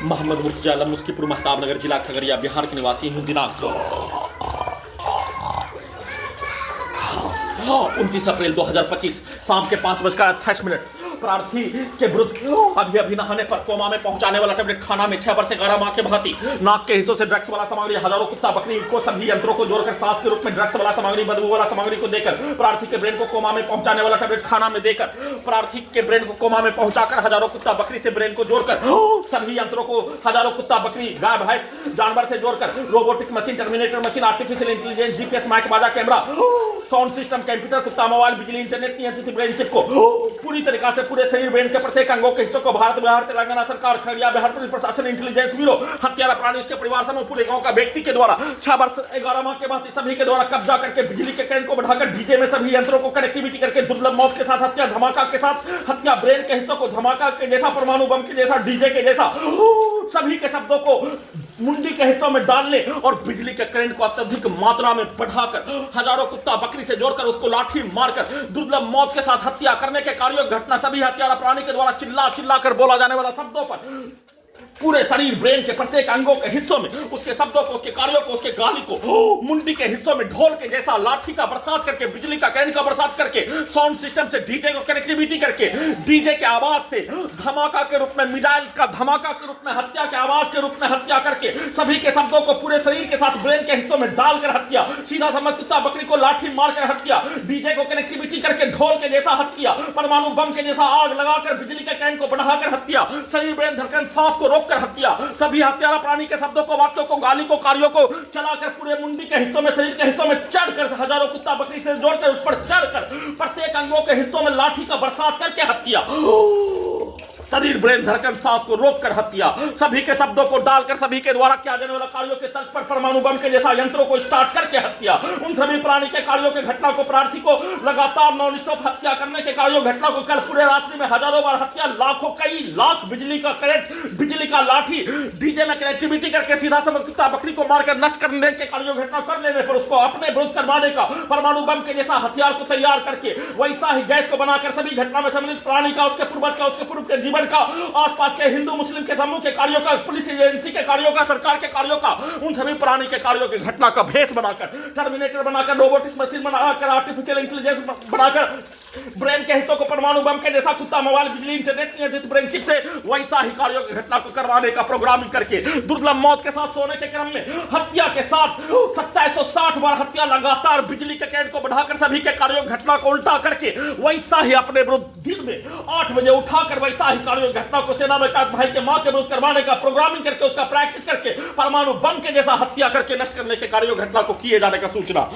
मोहम्मद मुर्तजा आलम मुस्कीपुर महताब नगर जिला खगड़िया बिहार के निवासी हूँ। दिनांक 29 अप्रैल 2025 शाम के 5:28 प्रार्थी के विरुद्ध अभी नहाने पर कोमा में पहुंचाने वाला टेबलेट खाना में 6 वर्ष 11 माह के भांति नाक के हिस्सों से ड्रग्स वाला सामग्री, हजारों कुत्ता बकरी को सभी यंत्रों को जोड़कर सांस के रूप में ड्रग्स वाला सामग्री, बदबू वाला सामग्री को देकर प्रार्थी के ब्रेन को कोमा में पहुंचाने वाला टेबलेट खाना में देकर प्रार्थी के ब्रेन को कोमा में पहुंचाकर हजारों कुत्ता बकरी से ब्रेन को जोड़कर सभी यंत्रों को हजारों कुत्ता बकरी गाय भैंस जानवर से जोड़कर robotic machine, terminator machine, artificial intelligence, GPS, mic, बाजा, कैमरा, साउंड सिस्टम, कंप्यूटर, कुत्ता मोबाइल, बिजली, इंटरनेट नियंत्रित ब्रेन चिप को पूरी तरीका से पूरे शरीर ब्रेन के प्रत्येक अंगों के हिस्सों को भारत, बिहार, तेलंगाना सरकार, खगड़िया, बिहार पुलिस प्रशासन, इंटेलिजेंस ब्यूरो, हत्यारा प्राणी, उसके परिवार समूह, पूरे गांव का व्यक्ति के द्वारा 6 वर्ष 11 माह के बाद सभी के द्वारा कब्जा करके बिजली के करंट को बढ़ाकर डीजे में सभी यंत्रों को कनेक्टिविटी करके दुर्लभ मौत के साथ हत्या, धमाका के साथ हत्या, ब्रेन के हिस्सों को धमाका के जैसा, परमाणु बम के जैसा, डीजे के जैसा सभी के शब्दों को मुंडी के हिस्सों में डालने और बिजली के करंट को अत्यधिक मात्रा में बढ़ाकर हजारों कुत्ता बकरी से जोड़कर उसको लाठी मारकर दुर्लभ मौत के साथ हत्या करने के कार्यों घटना सभी हत्यारा प्राणी के द्वारा चिल्ला चिल्ला कर बोला जाने वाला शब्दों पर पूरे शरीर ब्रेन के प्रत्येक अंगों के हिस्सों में उसके शब्दों को, उसके कार्यों को, उसके गाली को मुंडी के हिस्सों में ढोल के जैसा लाठी का बरसात करके, बिजली का करंट का बरसात करके, साउंड सिस्टम से डीजे को कनेक्टिविटी करके, डीजे के आवाज से धमाका के रूप में, मिसाइल का धमाका के रूप में, हत्या के आवाज के रूप में हत्या करके सभी के शब्दों को पूरे शरीर के साथ ब्रेन के हिस्सों में डालकर हत्या, सीधा समझ कुत्ता बकरी को लाठी मारकर हत्या, डीजे को कनेक्टिविटी करके ढोल के जैसा हत्या, परमाणु बम के जैसा आग लगाकर बिजली के करंट को बढ़ाकर हत्या, शरीर ब्रेन धड़कन सांस को रोककर हत्या, सभी हत्यारा प्राणी के शब्दों को, वाक्यों को, गाली को, कार्यों को चलाकर पूरे मुंडी के हिस्सों में, शरीर के हिस्सों में चढ़कर हजारों कुत्ता बकरी से जोड़कर उस पर चढ़कर प्रत्येक अंगों के हिस्सों में लाठी का बरसात करके हत्या, शरीर ब्रेन धड़कन सांस को रोककर हत्या, सभी के शब्दों को डालकर सभी के द्वारा किया जाने वाला कार्यों के तर्क पर परमाणु बम के जैसा यंत्रों को स्टार्ट करके हत्या, उन सभी प्राणी के कार्यों के घटना को, प्रार्थी को लगातार नॉन स्टॉप हत्या करने के कार्यों घटना को, कल पूरे रात्रि में हजारों बार हत्या, लाखों कई लाख बिजली का करंट, बिजली का लाठी, डीजे में कनेक्टिविटी करके सीधा समझ कुत्ता बकरी को मारकर नष्ट करने के कार्यों घटना कर लेने पर उसको अपने विरुद्ध करवाने का परमाणु बम के जैसा हथियार को तैयार करके वैसा ही गैस को बनाकर सभी घटना में सम्मिलित प्राणी का, उसके पूर्वज का, उसके पूर्व के जीवन का, आसपास के हिंदू मुस्लिम के समूह के कार्यों का, पुलिस एजेंसी के कार्यों का, सरकार के कार्यों का, उन सभी प्राणी के कार्यों के घटना का भेष बनाकर, टर्मिनेटर बनाकर, रोबोटिक मशीन बनाकर, आर्टिफिशियल इंटेलिजेंस बनाकर ब्रेन के हिस्सों को परमाणु बम के जैसा, कुत्ता मोबाइल, बिजली, इंटरनेट नियंत्रित ब्रेन चिप से वैसा ही कार्यों की घटना को करवाने का प्रोग्रामिंग करके दुर्लभ मौत के साथ सोने के क्रम में हत्या के साथ 2760 बार हत्या लगातार बिजली के करंट को बढ़ाकर सभी के कार्यों घटना को उल्टा करके वैसा ही अपने विरुद्ध दिन में 8 बजे उठाकर वैसा ही कार्यों घटना को सेना में भाई के मां के विरुद्ध करवाने का प्रोग्रामिंग करके, उसका प्रैक्टिस करके परमाणु बम के जैसा हत्या करके नष्ट करने के कार्यों घटना को किए जाने का सूचना